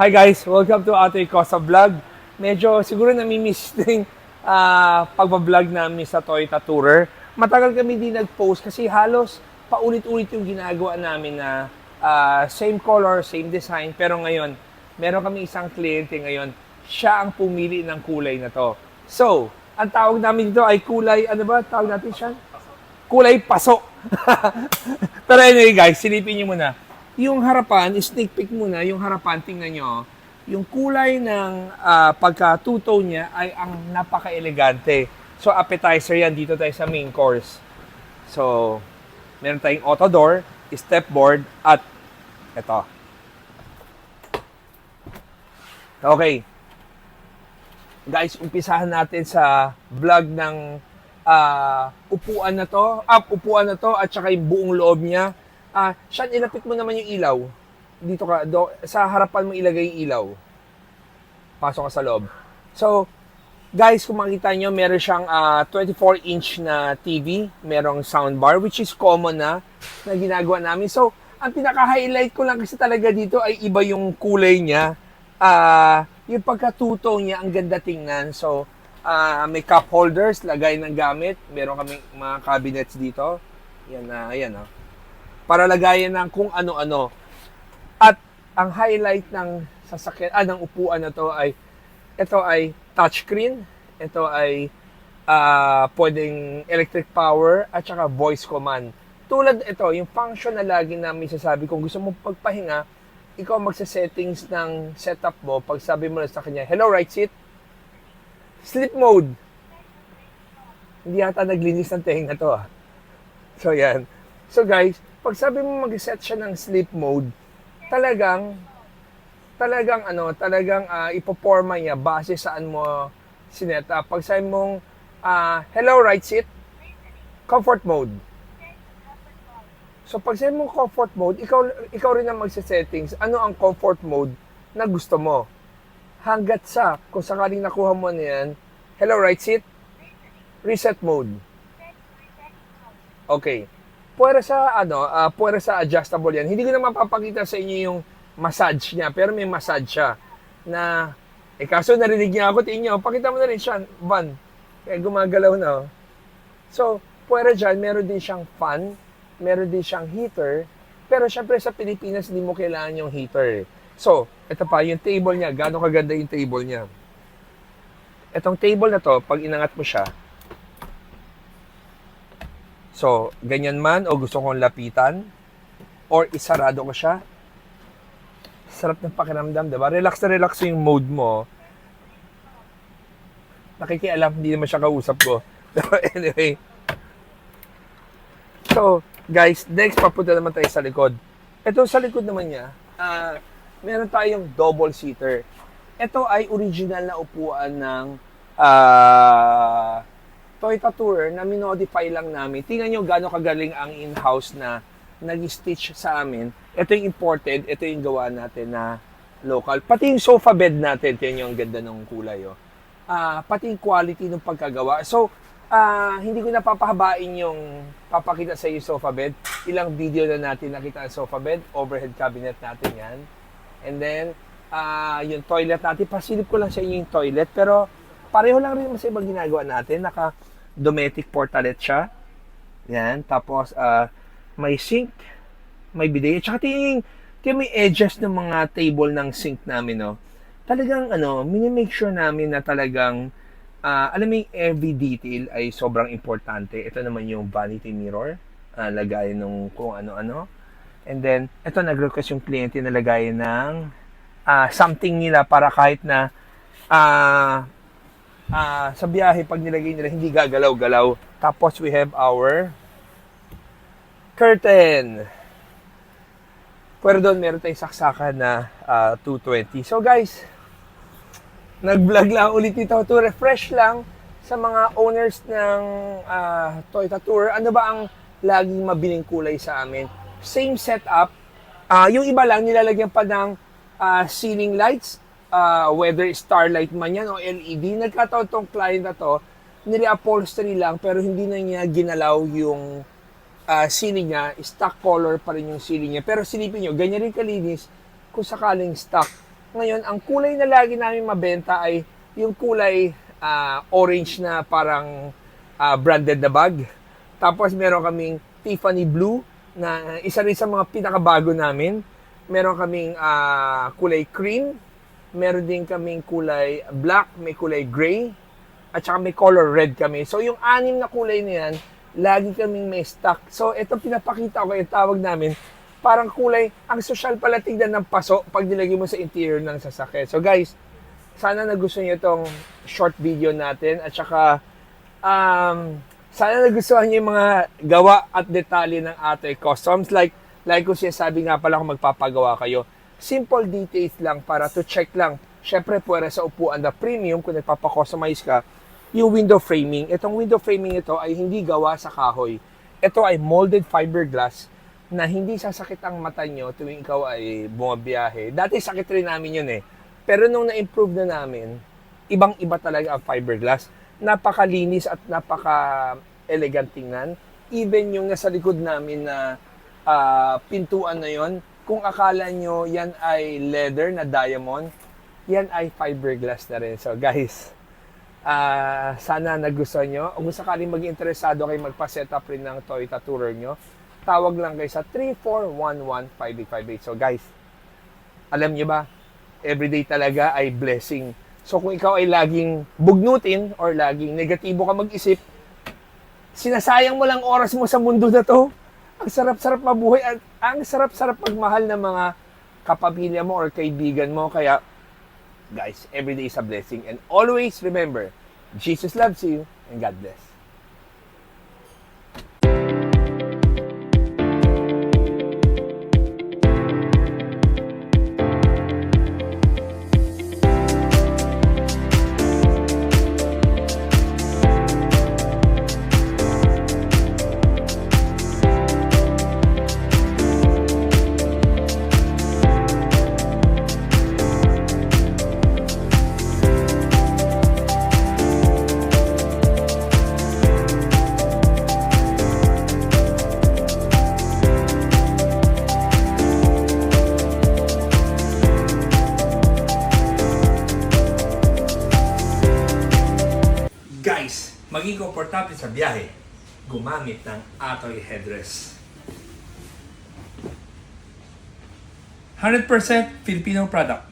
Hi guys, welcome to Ate Cosa Vlog. Medyo siguro namimiss din pagbablog namin sa Toyota Tourer. Matagal kami din nag-post kasi halos paulit-ulit yung ginagawa namin na same color, same design. Pero ngayon, meron kami isang kliyente ngayon. Siya ang pumili ng kulay na to. So, ang tawag namin dito ay kulay, ano ba tawag natin siya? Kulay paso. Pero anyway guys, silipin nyo muna. Yung harapan, sneak peek muna, yung harapan, tingnan nyo. Yung kulay ng pagka-two-tone niya ay ang napaka-elegante. So, appetizer yan. Dito tayo sa main course. So, meron tayong auto door, step board, at ito. Okay. Guys, umpisahan natin sa vlog ng upuan na to at saka yung buong loob niya. Sean, ilapit mo naman yung ilaw. Dito ka, sa harapan mo ilagay yung ilaw. Pasok ka sa loob. So, guys, kung makita nyo, meron siyang 24-inch na TV. Merong soundbar, which is common na ginagawa namin. So, ang pinaka-highlight ko lang kasi talaga dito ay iba yung kulay niya. Yung pagkatuto niya, ang ganda tingnan. So, may cup holders, lagay ng gamit. Meron kaming mga cabinets dito. Ayan. Para lagayan ng kung ano-ano. At ang highlight ng sasakyan, ng upuan na to ay ito ay touchscreen, ito ay pwedeng electric power at saka voice command. Tulad ito, yung function na lagi namin sasabi, kung gusto mo pagpahinga, ikaw magsa-settings ng setup mo, pag sabi mo na sa kanya, hello right seat, sleep mode. Hindi yata naglinis ng tenga to So yan. So guys, pag sabi mo mag-set siya ng sleep mode, talagang ipoporma niya base saan mo sinet up. Pag sabi mong hello right seat, comfort mode. So pag sabi mong comfort mode, ikaw rin ang magse-settings. Ano ang comfort mode na gusto mo? Hanggat sa kung sakaling nakuha mo na yan, hello right seat, reset mode. Okay. Puwera sa adjustable yan. Hindi ko na mapapakita sa inyo yung massage niya, pero may massage siya na, kaso narinig niya ako, tingin niyo, pakita mo na rin siya, van. Kaya gumagalaw na. So, puwera dyan, meron din siyang fan, meron din siyang heater, pero syempre sa Pilipinas, hindi mo kailangan yung heater. So, ito pa, yung table niya, gaano kaganda yung table niya. Itong table na to, pag inangat mo siya, so, ganyan man o gusto kong lapitan or isarado ko siya. Sarap ng pakiramdam, diba? Relax na relax yung mode mo. Nakikialam, hindi naman siya kausap ko. Pero anyway. So, guys, next papunta naman tayo sa likod. Ito sa likod naman niya, meron tayong double seater. Ito ay original na upuan ng Toyota Tourer na minodify lang namin. Tingnan nyo gaano kagaling ang in-house na nag-stitch sa amin. Ito yung imported, ito yung gawa natin na local. Pati yung sofa bed natin, tingnan nyo ang ganda ng kulay. Pati yung quality ng pagkagawa. So, hindi ko napapahabain yung papakita sa yung sofa bed. Ilang video na natin nakita ang sofa bed, overhead cabinet natin yan. And then, yung toilet natin, pasilip ko lang sa inyo yung toilet, pero pareho lang rin sa ibang ginagawa natin. Naka-dometic portalet siya. Yan. Tapos, may sink, may bidet. Tsaka tingin may edges ng mga table ng sink namin, no? Talagang, minimake sure namin na talagang, alam mo yung every detail ay sobrang importante. Ito naman yung vanity mirror. Lagay nung kung ano-ano. And then, ito nag-request yung kliyente na lagay ng something nila para kahit na sa biyahe, pag nilagay nila, hindi gagalaw-galaw. Tapos, we have our curtain. Pero doon, meron tayong saksakan na 220. So, guys, nag-vlog lang ulit ito to refresh lang sa mga owners ng Toyota Tourer. Ano ba ang laging mabiling kulay sa amin? Same setup. Yung iba lang, nilalagyan pa ng ceiling lights. Whether starlight man yan o LED, nagkataon tong client na to, nili-upholstery lang pero hindi na niya ginalaw yung ceiling niya, stock color pa rin yung ceiling niya. Pero silipin nyo, ganyan rin kalinis kung sakaling stock Ngayon, ang kulay na lagi namin mabenta ay yung kulay orange na parang branded na bag. Tapos meron kaming Tiffany Blue na isa rin sa mga pinakabago namin. Meron kaming kulay cream. Meron din kaming kulay black, may kulay gray. At saka may color red kami. So yung 6 na kulay na yan, lagi kaming may stock. So ito pinapakita ko yung tawag namin. Parang kulay, ang social pala tignan ng paso pag nilagay mo sa interior ng sasakyan. So guys, sana nagustuhan niyo itong short video natin. At saka, sana nagustuhan niyo yung mga gawa at detalye ng Atoy Customs. Like ko siya sabi nga pala kung magpapagawa kayo. Simple details lang para to check lang. Syempre, pwera sa upuan na premium kung nagpapakustomize ka, yung window framing. Itong window framing ito ay hindi gawa sa kahoy. Ito ay molded fiberglass na hindi sasakit ang mata nyo tuwing ikaw ay bumabiyahe. Dati sakit rin namin yun eh. Pero nung na-improve na namin, ibang-iba talaga ang fiberglass. Napakalinis at napaka-elegant tingnan. Even yung nasa likod namin na pintuan na yon, kung akala nyo yan ay leather na diamond, yan ay fiberglass na rin. So guys, sana nagustuhan nyo. Kung sakaling mag-interesado kayo magpa-set up rin ng Toyota Tourer nyo, tawag lang kayo sa 3411-5858. So guys, alam nyo ba, everyday talaga ay blessing. So kung ikaw ay laging bugnutin or laging negatibo ka mag-isip, sinasayang mo lang oras mo sa mundo na to. Ang sarap-sarap mabuhay at ang sarap-sarap magmahal ng mga kapamilya mo or kaibigan mo. Kaya guys, every day is a blessing. And always remember, Jesus loves you and God bless. Guys, maging komportable sa biyahe, gumamit ng Atoy headrest. 100% Filipino product.